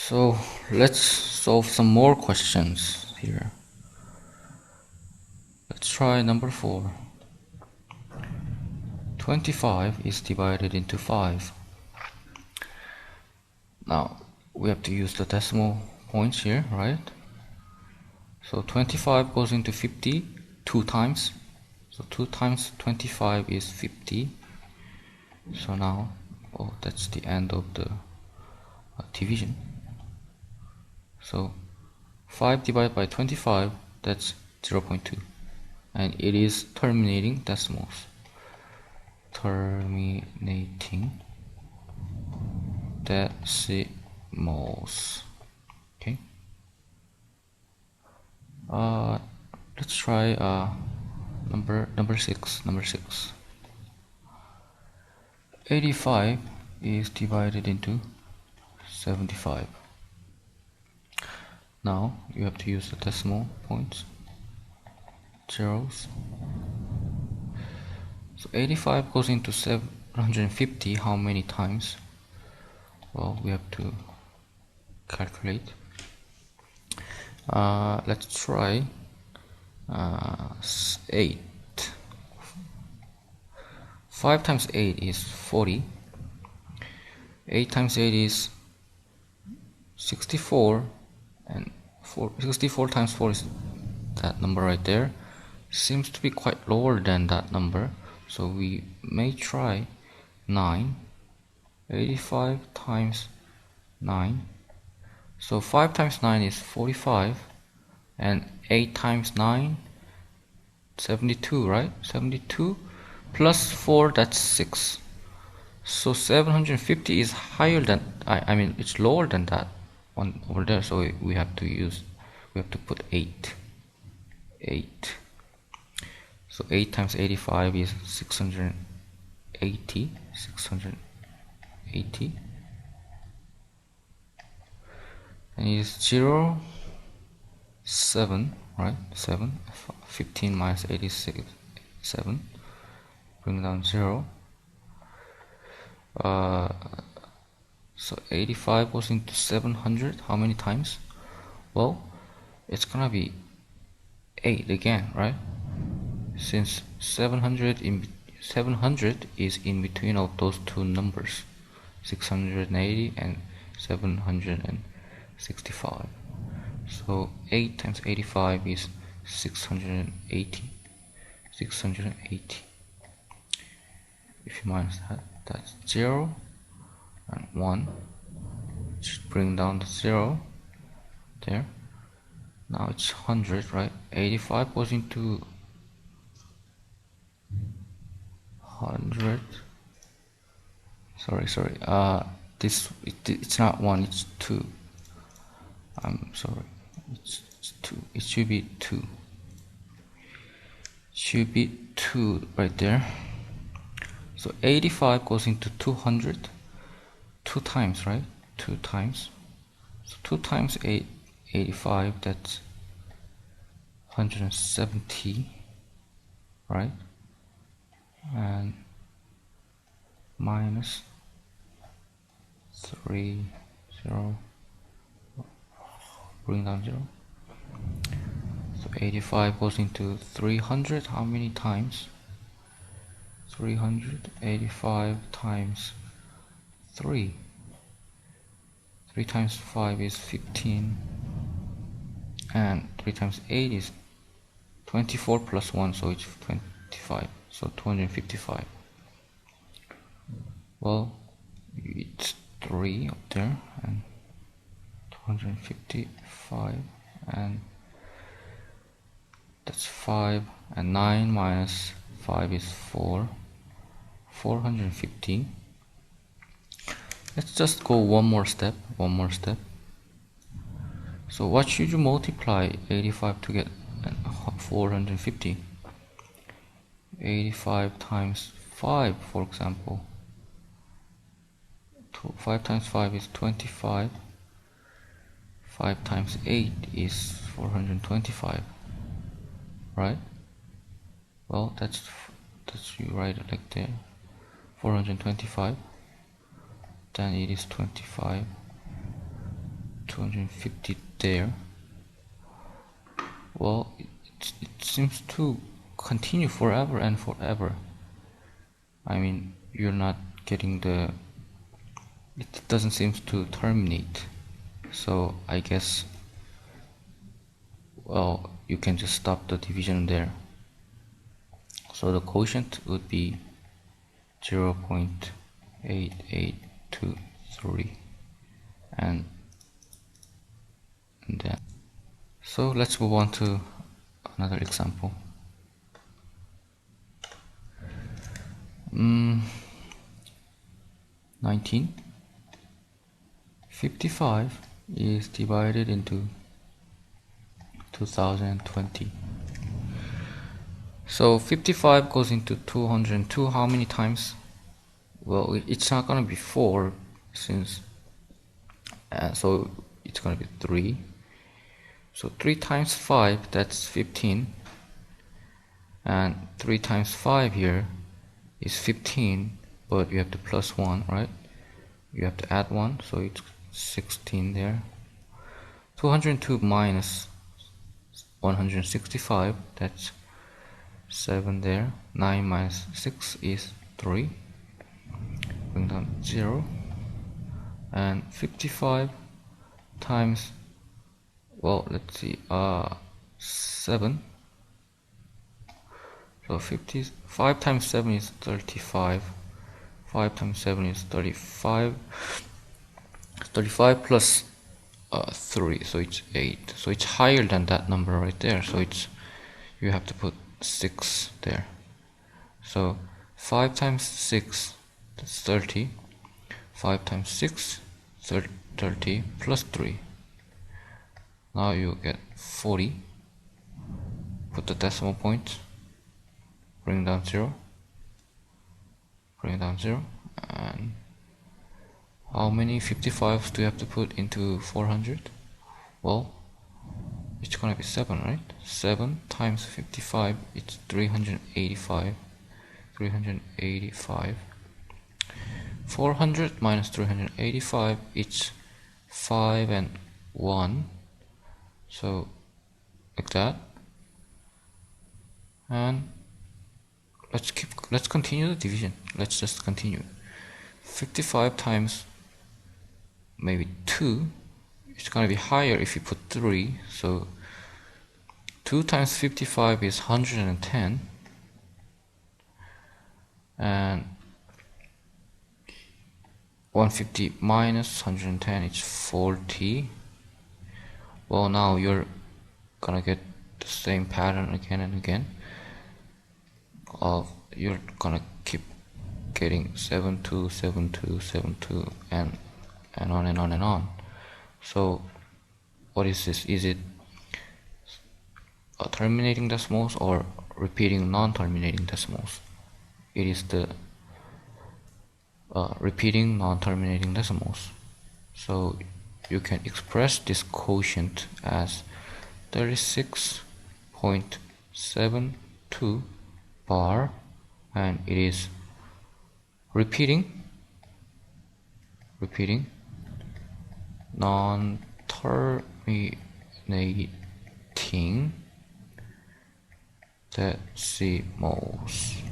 So let's solve some more questions here. Let's try number 4. 25 is divided into 5. Now we have to use the decimal points here, right? So 25 goes into 50 2 times. So 2 times 25 is 50. So now, that's the end of the division. So 5 divided by 25, that's 0.2. And it is terminating decimals. Terminating decimals. Okay. Let's try number 6. 85 is divided into 75. Now you have to use the decimal points, zeros. So 85 goes into 750 how many times? Well, we have to calculate. Let's try 8. 5 times 8 is 40. 8 times 8 is 64, and 64 times 4 is that number right there. Seems to be quite lower than that number, so we may try 9. 85 times 9. So 5 times 9 is 45, and 8 times 9, 72, right? 72 plus 4, that's 6. So 750 is higher than, I mean it's lower than that one over there, so we have to put 8. So 8 times 85 is 680. And it is 0, 7, right? 7. 15 minus 86, 7. Bring down 0. So 85 goes into 700 how many times? Well, it's gonna be 8 again, right? Since 700 is in between of those two numbers, 680 and 765. So 8 times 85 is 680. If you minus that, that's 0 and 1. Just bring down the 0 there. Now it's 100, right? 85 goes into 100. Sorry. It's not 1, it's 2. I'm sorry. It's 2. It should be 2. Should be 2 right there. So 85 goes into 200. 2 times, right? 2 times. So 2 times 85, that's 170, right? And minus 3, 0, bring down 0. So 85 goes into 300 how many times? 385 times 3. 3 times 5 is 15, and 3 times 8 is 24 plus 1, so it's 25, so 255. Well, it's 3 up there, and 255, and that's 5, and 9 minus 5 is 4, 415. Let's just go one more step. So what should you multiply 85 to get 450? 85 times 5, for example. 5 times 5 is 25. 5 times 8 is 425, right? Well, that's you write it like there, 425. Then it is 25 250 there. Well, it seems to continue forever and forever. I mean, you're not getting the... It doesn't seem to terminate. So I guess, well, you can just stop the division there. So the quotient would be 0.8823, and then, so let's move on to another example. 19. 55 is divided into 2020. So 55 goes into 202 how many times? Well, it's not gonna be 4, since so it's gonna be 3. So 3 times 5, that's 15, and 3 times 5 here is 15, but you have to plus 1, right? You have to add 1, so it's 16 there. 202 minus 165, that's 7 there. 9 minus 6 is 3. Bring down 0. And 55 times, well, let's see, 7. So 55 times 7 is 35. 5 times 7 is 35. 35 plus 3, so it's 8. So it's higher than that number right there. So it's, you have to put 6 there. So 5 times 6, that's 30. 5 times 6, 30 plus 3. Now you get 40. Put the decimal point. Bring down 0. Bring down 0. And how many 55s do you have to put into 400? Well, it's gonna be 7, right? 7 times 55, it's 385. 385. 400 minus 385, it's 5 and 1. So, like that. And let's continue the division. Let's just continue. 55 times maybe 2, it's gonna be higher if you put 3. So 2 times 55 is 110, and 150 minus 110 is 40. Well, now you're gonna get the same pattern again and again. You're gonna keep getting 72, 72, 72, and on and on and on. So what is this? Is it terminating decimals or repeating non-terminating decimals? It is the repeating non-terminating decimals. So you can express this quotient as 36.72 bar, and it is repeating non-terminating decimals.